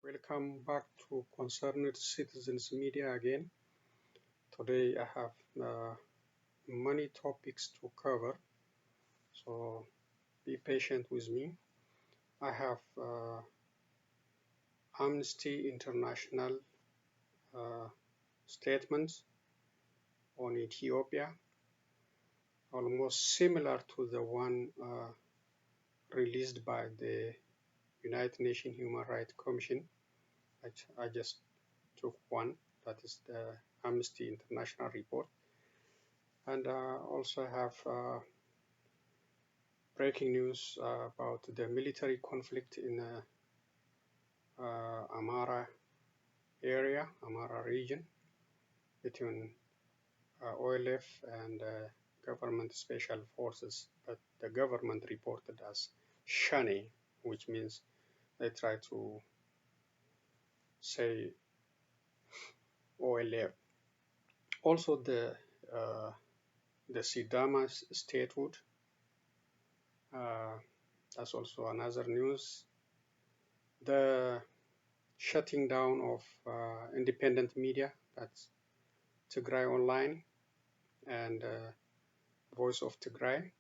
Welcome back to Concerned Citizens Media again. Today I have many topics to cover, so be patient with me. I have Amnesty International statements on Ethiopia, almost similar to the one released by the United Nations Human Rights Commission. I just took one, that is the Amnesty International report. And also have breaking news about the military conflict in Amara area, Amara region, between OLF and government special forces, but the government reported as Shani, which means they try to say OLF. Also the Sidama statehood, that's also another news. The shutting down of independent media, that's Tigray Online and Voice of Tigray,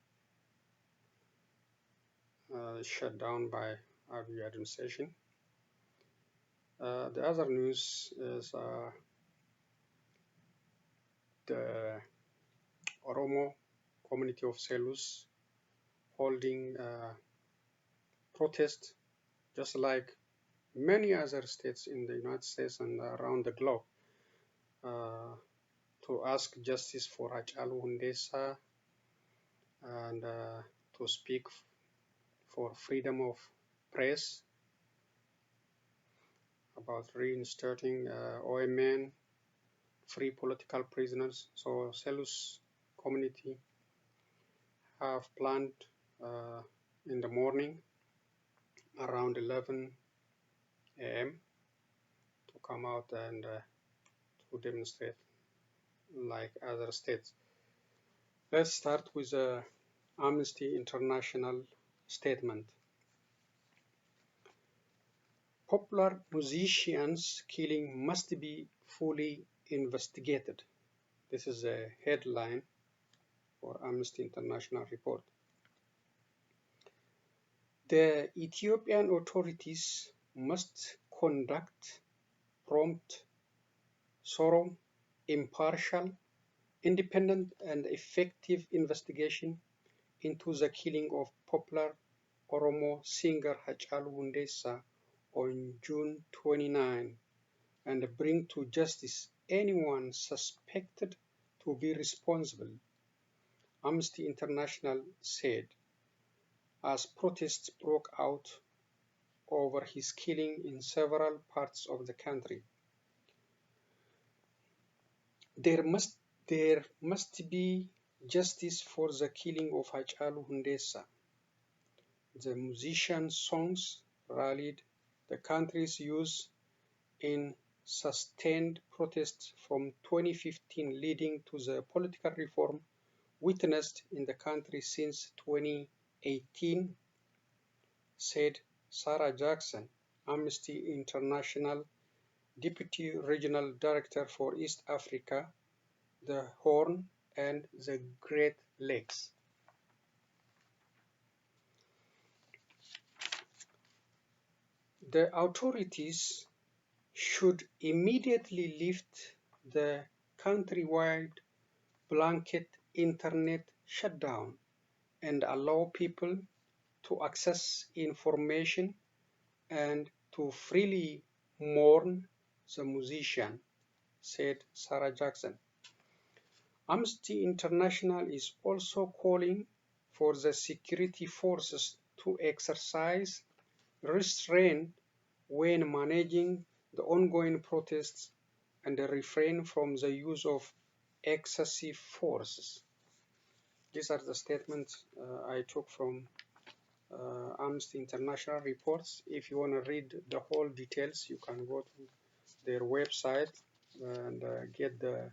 shut down by Abiy administration. The other news is the Oromo community of Selous holding protest, just like many other states in the United States and around the globe, to ask justice for Hachalu Hundessa and to speak for freedom of press, about reinstating OMN, free political prisoners. So Selous community have planned in the morning around 11 a.m. to come out and to demonstrate like other states. Let's start with the Amnesty International statement. Popular musicians' killing must be fully investigated. This is a headline for Amnesty International report. The Ethiopian authorities must conduct prompt, thorough, impartial, independent and effective investigation into the killing of popular Oromo singer Hachalu Hundessa on June 29 and bring to justice anyone suspected to be responsible, Amnesty International said, as protests broke out over his killing in several parts of the country. There must be justice for the killing of Hachalu Hundessa. The musician's songs rallied the country's youth in sustained protests from 2015, leading to the political reform witnessed in the country since 2018, said Sarah Jackson, Amnesty International Deputy Regional Director for East Africa, the Horn, and the Great Lakes. The authorities should immediately lift the countrywide blanket internet shutdown and allow people to access information and to freely mourn the musician, said Sarah Jackson. Amnesty International is also calling for the security forces to exercise restraint when managing the ongoing protests and refrain from the use of excessive forces. These are the statements I took from Amnesty International reports. If you want to read the whole details, you can go to their website and get the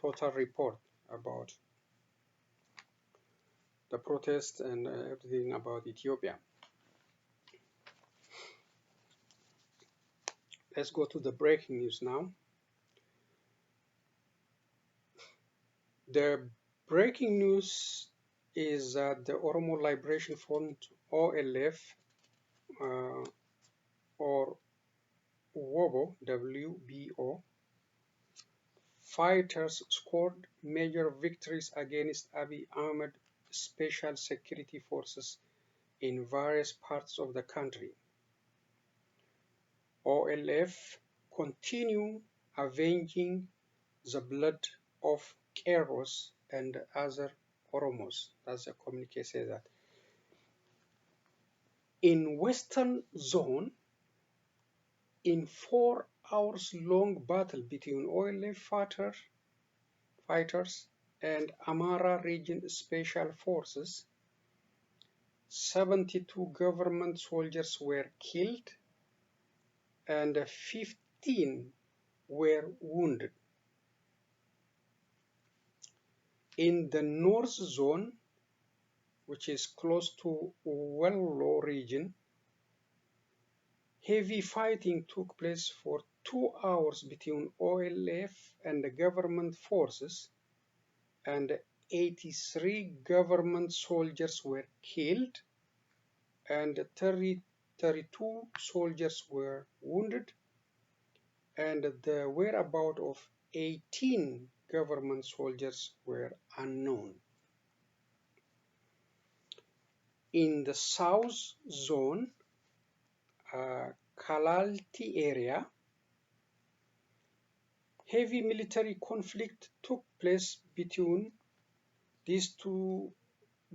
total report about the protests and everything about Ethiopia. Let's go to the breaking news now. The breaking news is that the Oromo Liberation Front, OLF, or WOBO, WBO, fighters scored major victories against Abiy Ahmed special security forces in various parts of the country. OLF continue avenging the blood of Keros and other Oromos. That's the communique says that. In Western Zone, in 4 hours long battle between OLF fighters and Amara Region Special Forces, 72 government soldiers were killed and 15 were wounded. In the North Zone, which is close to Wello region, heavy fighting took place for 2 hours between OLF and the government forces, and 83 government soldiers were killed and 32 soldiers were wounded, and the whereabouts of 18 government soldiers were unknown. In the South Zone, Kalalti area, heavy military conflict took place between these two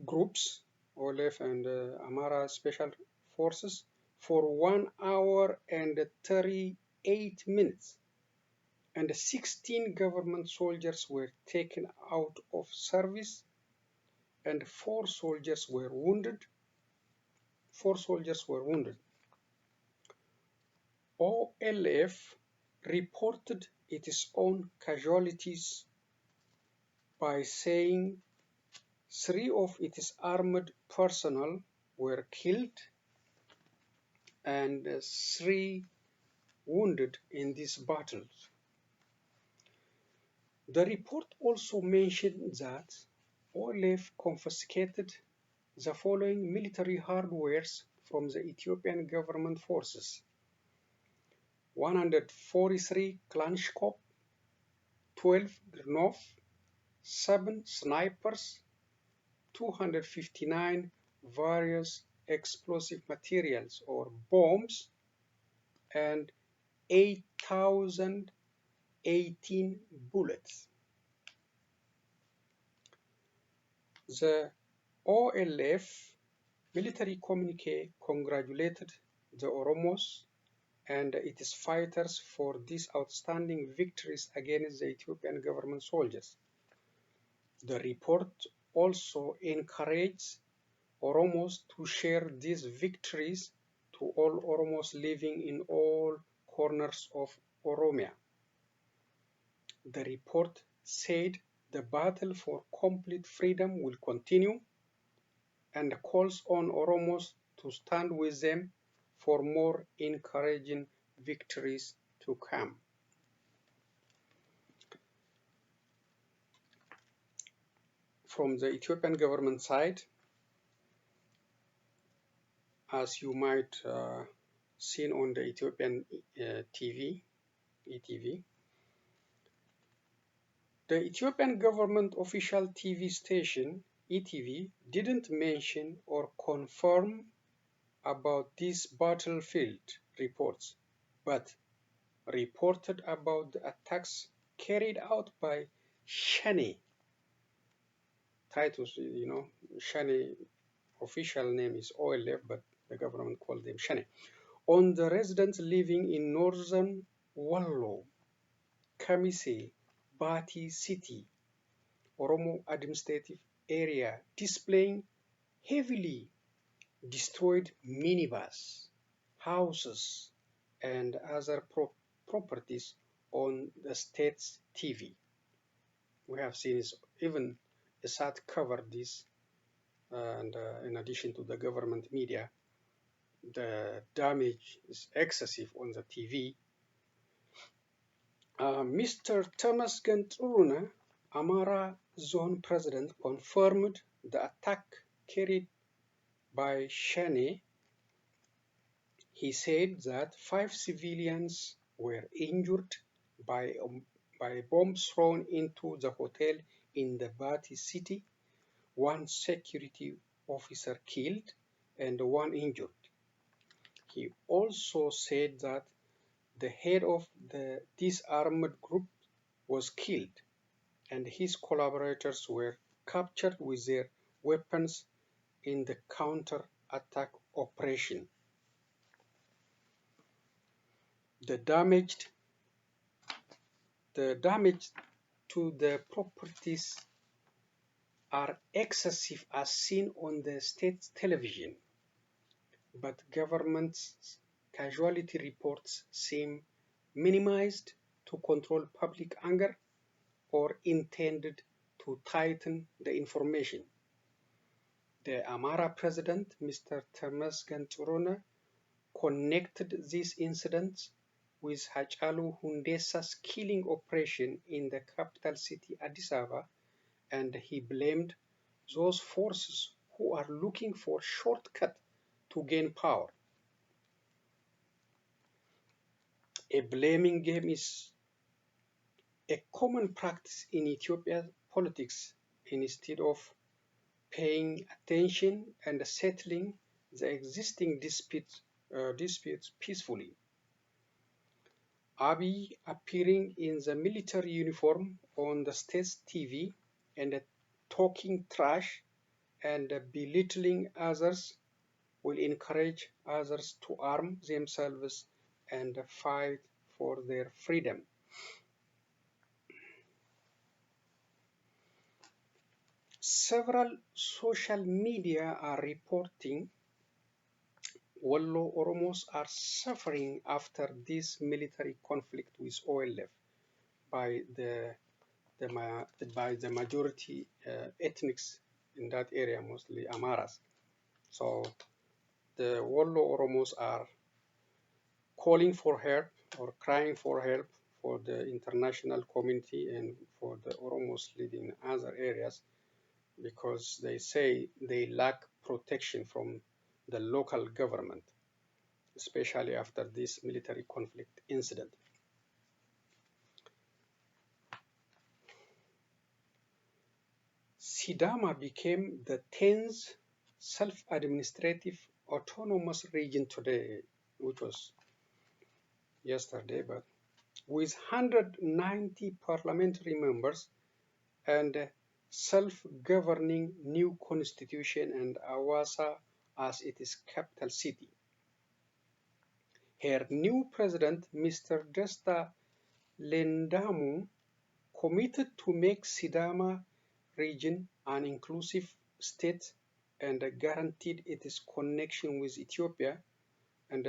groups, OLF and Amara Special Forces, for 1 hour and 38 minutes, and 16 government soldiers were taken out of service, and 4 soldiers were wounded. OLF reported its own casualties by saying 3 of its armed personnel were killed and 3 wounded in these battles. The report also mentioned that OLF confiscated the following military hardwares from the Ethiopian government forces: 143 Kalashnikov, 12 Grenov, 7 snipers, 259 various explosive materials or bombs, and 8,018 bullets. The OLF military communique congratulated the Oromos and its fighters for these outstanding victories against the Ethiopian government soldiers. The report also encouraged Oromos to share these victories to all Oromos living in all corners of Oromia. The report said the battle for complete freedom will continue and calls on Oromos to stand with them for more encouraging victories to come. From the Ethiopian government side, as you might seen on the Ethiopian TV, ETV, the Ethiopian government official TV station, ETV, didn't mention or confirm about these battlefield reports, but reported about the attacks carried out by Shani. Titles, Shani official name is OLF, but the government called them Shani, on the residents living in northern Wallo, Kamise, Bati City, Oromo administrative area, displaying heavily destroyed minibus, houses, and other properties on the state's TV. We have seen this, even Esat covered this, and in addition to the government media, the damage is excessive on the TV, Mr. Thomas Gentruna, Amara Zone President, confirmed the attack carried by Shane. He said that 5 civilians were injured by bombs thrown into the hotel in the Bati city, 1 security officer killed and 1 injured. He also said that the head of the disarmed group was killed and his collaborators were captured with their weapons in the counter-attack operation. The damage to the properties are excessive as seen on the state television, but government's casualty reports seem minimized to control public anger or intended to tighten the information. The Amara president, Mr. Thomas Gentrona, connected these incidents with Hachalu Hundessa's killing operation in the capital city Addis Ababa, and he blamed those forces who are looking for a shortcut to gain power. A blaming game is a common practice in Ethiopian politics. Instead of paying attention and settling the existing disputes peacefully. Abiy, appearing in the military uniform on the state's TV and talking trash and belittling others, will encourage others to arm themselves and fight for their freedom. Several social media are reporting Wallo Oromos are suffering after this military conflict with OLF by the majority ethnics in that area, mostly Amaras. So the Wallo Oromos are calling for help or crying for help for the international community and for the Oromos living in other areas, because they say they lack protection from the local government, especially after this military conflict incident. Sidama became the 10th self-administrative autonomous region today, which was yesterday, but with 190 parliamentary members and self-governing new constitution and Awasa as its capital city. Her new president, Mr. Desta Lendamu, committed to make Sidama region an inclusive state and guaranteed its connection with Ethiopia and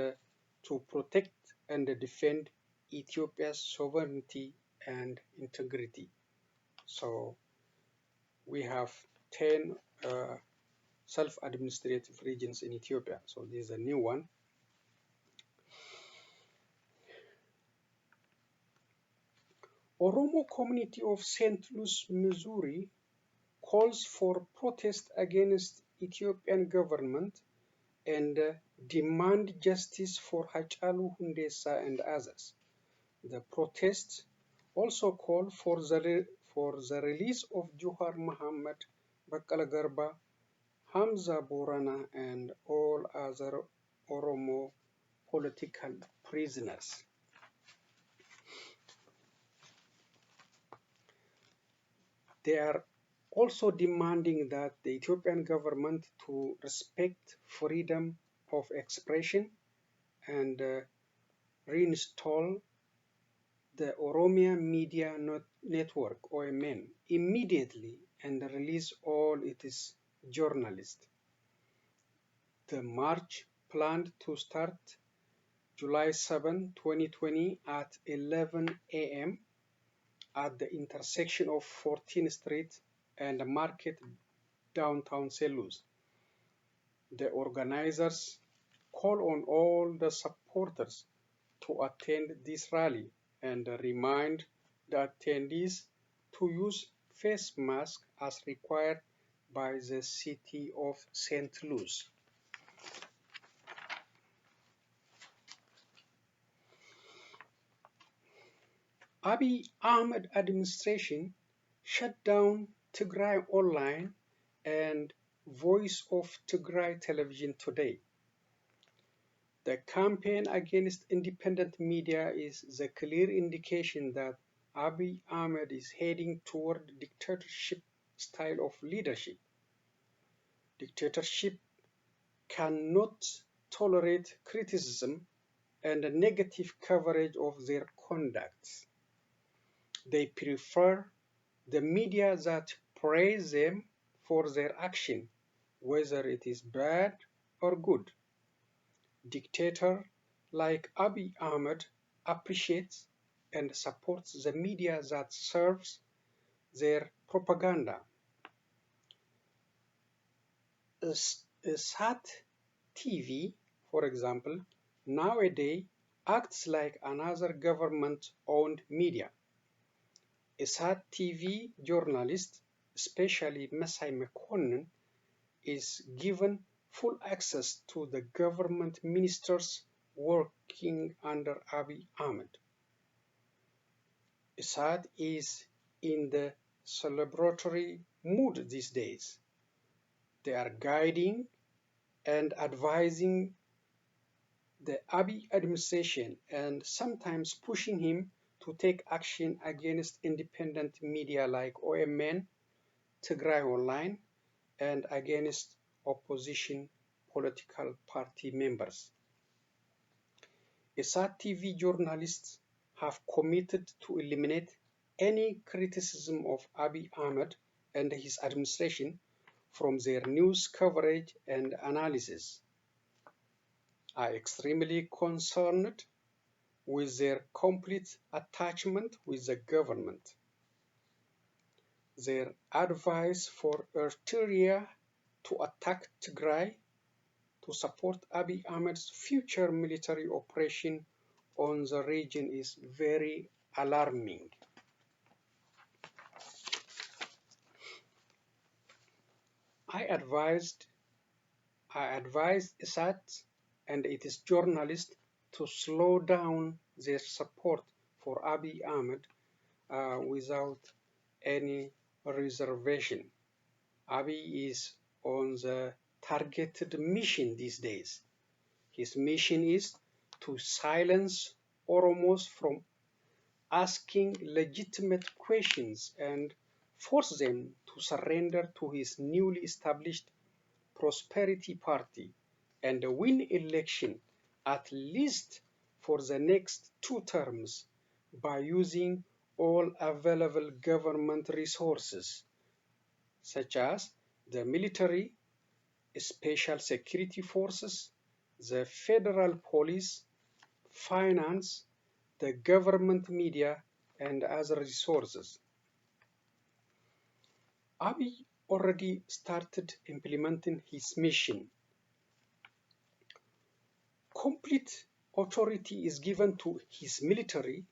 to protect and defend Ethiopia's sovereignty and integrity. So we have 10 self-administrative regions in Ethiopia. So this is a new one. Oromo community of St. Louis, Missouri calls for protest against Ethiopian government and demand justice for Hachalu Hundessa and others. The protests also call for the release of Johar Muhammad, Baqqala Garba, Hamza Borana, and all other Oromo political prisoners. They are also demanding that the Ethiopian government to respect freedom of expression and reinstall the Oromia Media Network, OMN, immediately and release all its journalists. The march planned to start July 7, 2020 at 11 a.m. at the intersection of 14th Street and Market, downtown St. Louis. The organizers call on all the supporters to attend this rally and remind the attendees to use face masks as required by the city of St. Louis. Abiy Ahmed administration shut down Tigray Online and Voice of Tigray television today. The campaign against independent media is the clear indication that Abiy Ahmed is heading toward dictatorship style of leadership. Dictatorship cannot tolerate criticism and negative coverage of their conduct. They prefer the media that praise them for their action, whether it is bad or good. Dictator like Abiy Ahmed appreciates and supports the media that serves their propaganda. EsatTv, for example, nowadays acts like another government-owned media. EsatTv journalist, especially Masai Mekonnen, is given full access to the government ministers working under Abiy Ahmed. Esat is in the celebratory mood these days. They are guiding and advising the Abiy administration and sometimes pushing him to take action against independent media like OMN, Tigray Online, and against opposition political party members. EsatTv journalists have committed to eliminate any criticism of Abiy Ahmed and his administration from their news coverage and analysis. Are extremely concerned with their complete attachment with the government. Their advice for Eritrea to attack Tigray to support Abiy Ahmed's future military operation on the region is very alarming. I advised Esat and its journalists to slow down their support for Abiy Ahmed without any reservation. Abiy is on the targeted mission these days. His mission is to silence Oromos from asking legitimate questions and force them to surrender to his newly established Prosperity Party and win election at least for the next 2 terms by using all available government resources such as the military, special security forces, the federal police, finance, the government media, and other resources. Abiy already started implementing his mission. Complete authority is given to his military,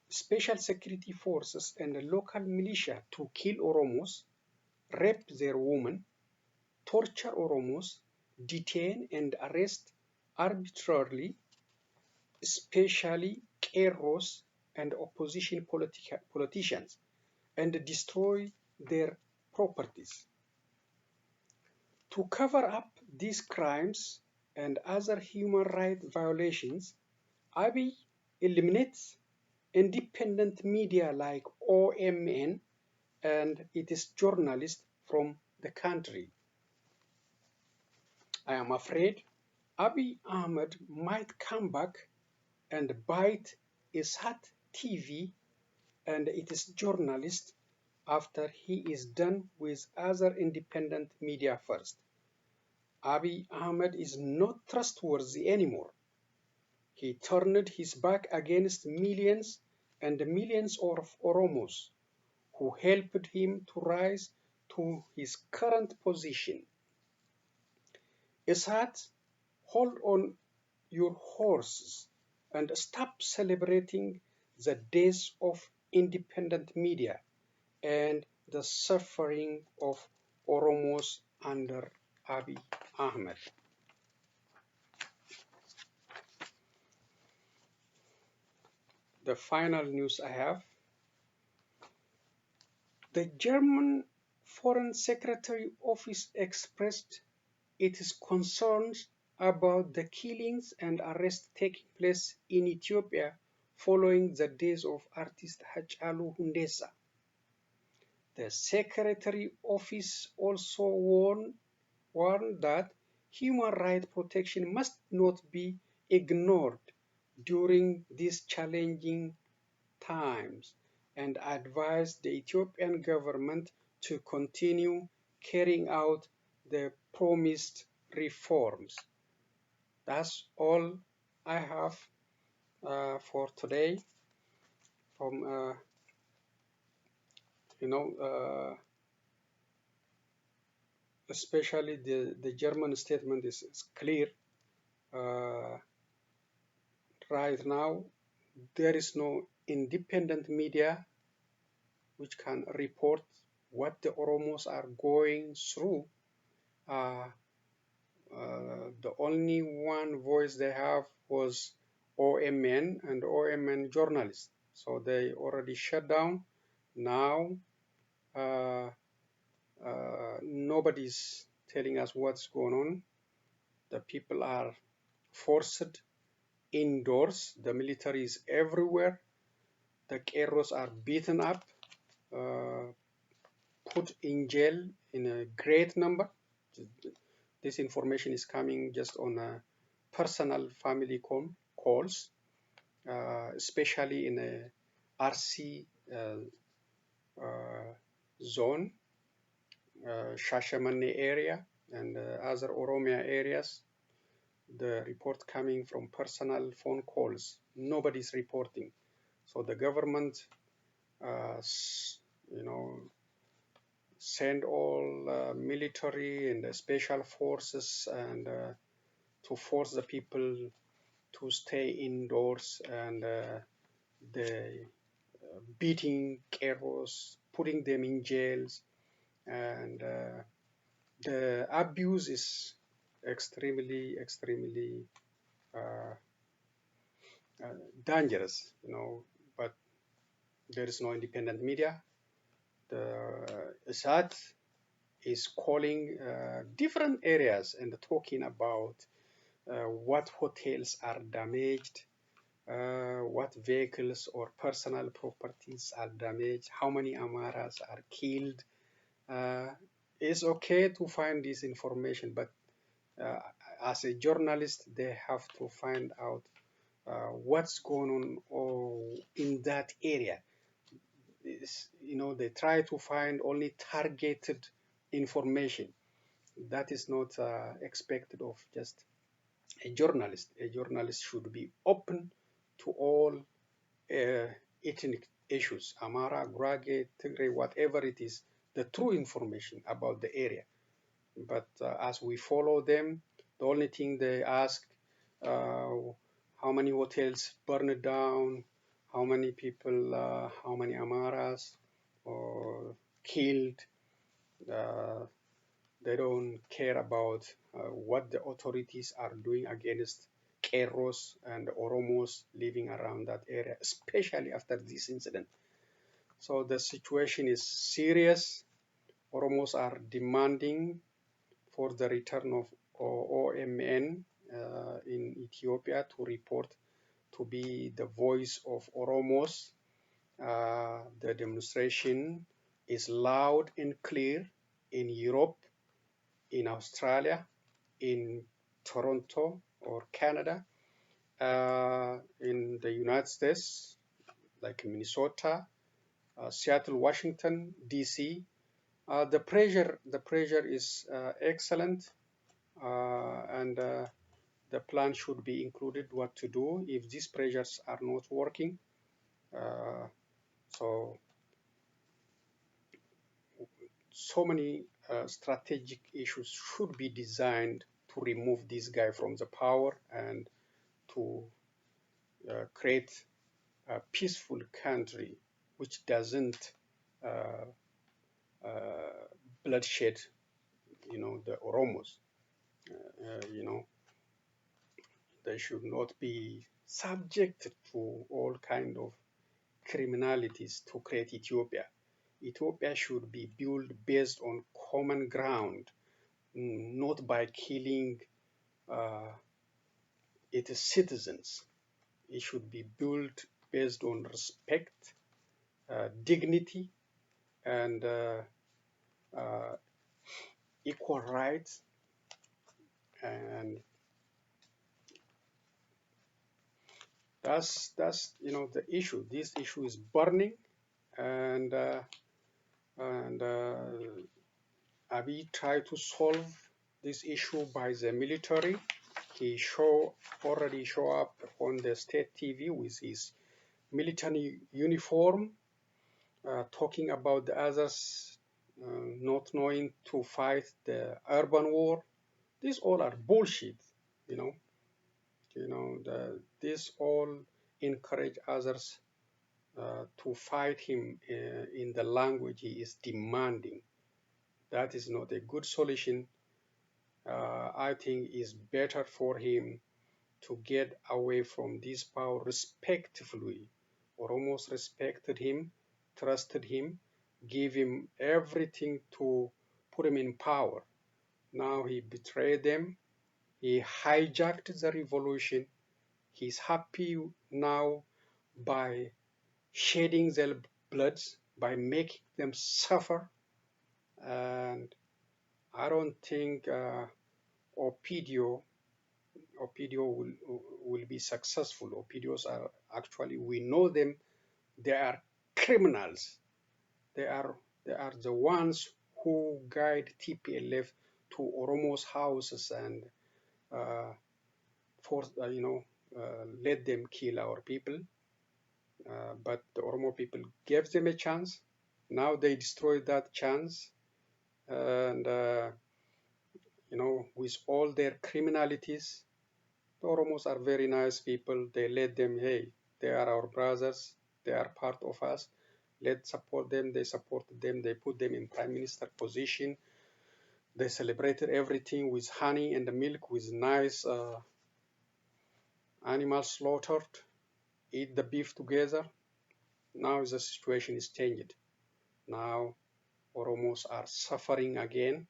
special security forces, and local militia to kill Oromos, rape their women, torture Oromos, detain and arrest arbitrarily, especially Qeerros and opposition politicians, and destroy their properties. To cover up these crimes and other human rights violations, Abiy eliminates independent media like OMN and its journalists from the country. I am afraid Abiy Ahmed might come back and bite EsatTv and its journalists after he is done with other independent media first. Abiy Ahmed is not trustworthy anymore. He turned his back against millions and millions of Oromos who helped him to rise to his current position. Esat, hold on your horses and stop celebrating the death of independent media and the suffering of Oromos under Abiy Ahmed. The final news I have: the German Foreign Secretary Office expressed its concerns about the killings and arrests taking place in Ethiopia following the death of artist Hachalu Hundessa. The Secretary Office also warned that human rights protection must not be ignored during these challenging times and advised the Ethiopian government to continue carrying out the promised reforms. That's all I have for today. From especially the German statement is clear. Right now, there is no independent media which can report what the Oromos are going through. The only one voice they have was OMN and OMN journalists. So they already shut down. Now nobody's telling us what's going on. The people are forced indoors. The military is everywhere. The Keros are beaten up, put in jail in a great number. This information is coming just on a personal family calls, especially in a RC zone, Shashamane area, and other Oromia areas. The report coming from personal phone calls. Nobody's reporting. So the government, send all military and special forces and to force the people to stay indoors, and the beating Keros, putting them in jails, and the abuse is extremely dangerous, but there is no independent media. The Esat is calling different areas and talking about what hotels are damaged, what vehicles or personal properties are damaged, how many Amaras are killed. It's okay to find this information, but as a journalist, they have to find out what's going on in that area. They try to find only targeted information. That is not expected of just a journalist. A journalist should be open to all ethnic issues, Amara, Gurage, Tigray, whatever it is, the true information about the area. But as we follow them, the only thing they ask, how many hotels burned down, how many people, how many Amaras killed. They don't care about what the authorities are doing against Keros and Oromos living around that area, especially after this incident. So the situation is serious. Oromos are demanding for the return of OMN in Ethiopia to report to be the voice of Oromos. The demonstration is loud and clear in Europe, in Australia, in Toronto or Canada, in the United States, like Minnesota, Seattle, Washington, DC. The pressure is excellent, and the plan should be included what to do if these pressures are not working. So many strategic issues should be designed to remove this guy from the power and to create a peaceful country which doesn't uh, bloodshed, the Oromos. You know, they should not be subjected to all kind of criminalities to create Ethiopia. Ethiopia should be built based on common ground, not by killing uh, its citizens. It should be built based on respect, dignity, and uh, equal rights. And that's the issue. This issue is burning, and Abiy tried to solve this issue by the military. He already show up on the state TV with his military uniform, talking about the others not knowing to fight the urban war. These all are bullshit, you know. This all encourage others to fight him in the language he is demanding. That is not a good solution. I think it's better for him to get away from this power respectfully, or almost respected him, trusted him, give him everything to put him in power. Now he betrayed them. He hijacked the revolution. He's happy now by shedding their bloods, by making them suffer. And I don't think Opidio will be successful. Opidios are actually, we know them, they are criminals. They are the ones who guide TPLF to Oromo's houses and force, let them kill our people. But the Oromo people gave them a chance. Now they destroyed that chance, and with all their criminalities, the Oromos are very nice people. They let them, hey, they are our brothers. They are part of us. Let's support them. They supported them. They put them in prime minister position. They celebrated everything with honey and the milk, with nice animals slaughtered, eat the beef together. Now the situation is changed. Now Oromos are suffering again,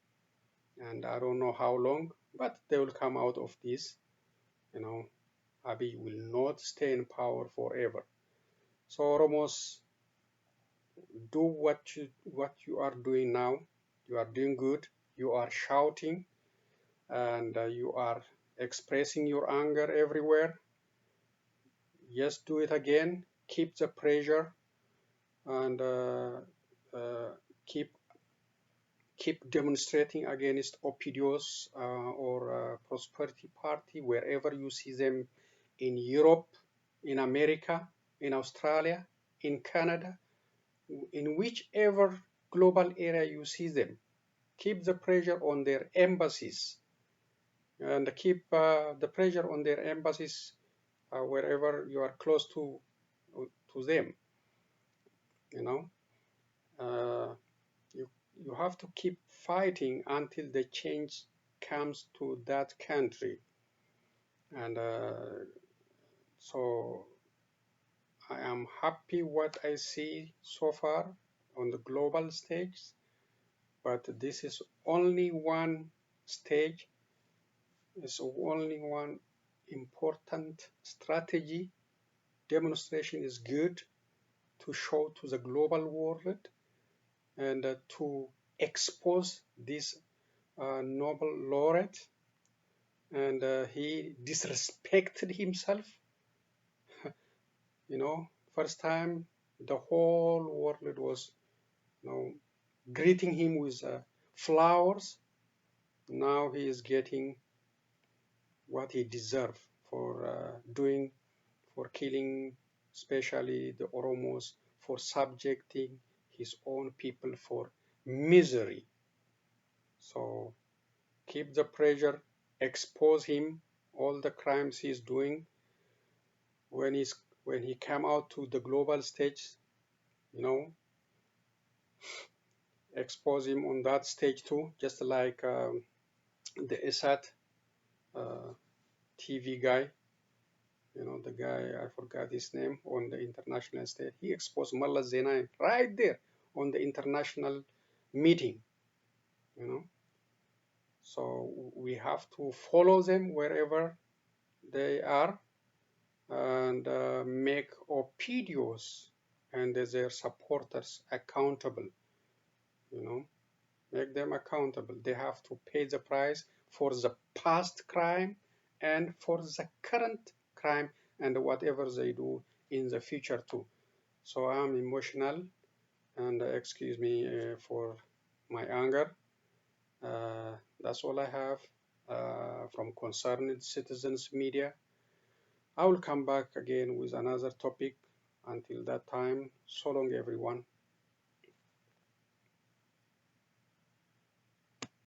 and I don't know how long, but they will come out of this. Abiy will not stay in power forever. So Oromos, do what you are doing now. You are doing good. You are shouting, and you are expressing your anger everywhere. Just do it again. Keep the pressure, and uh, keep demonstrating against Opidios or Prosperity Party wherever you see them, in Europe, in America, in Australia, in Canada, in whichever global area you see them. Keep the pressure on their embassies, and keep the pressure on their embassies wherever you are close to them. Uh, you have to keep fighting until the change comes to that country. And so I am happy what I see so far on the global stage, but this is only one stage. It's only one important strategy. Demonstration is good to show to the global world and to expose this Nobel laureate, and he disrespected himself. First time the whole world was, greeting him with flowers. Now he is getting what he deserved for for killing, especially the Oromos, for subjecting his own people for misery. So keep the pressure, expose him, all the crimes he's doing. When when he came out to the global stage, you know, expose him on that stage too, just like the Esat TV guy, you know, the guy, I forgot his name, on the international stage. He exposed Mullah Zenawi right there on the international meeting, you know. So we have to follow them wherever they are and make Opedios and their supporters accountable, you know, make them accountable. They have to pay the price for the past crime and for the current crime and whatever they do in the future too. So I'm emotional, and excuse me for my anger. That's all I have from Concerned Citizens Media. I will come back again with another topic. Until that time, so long everyone.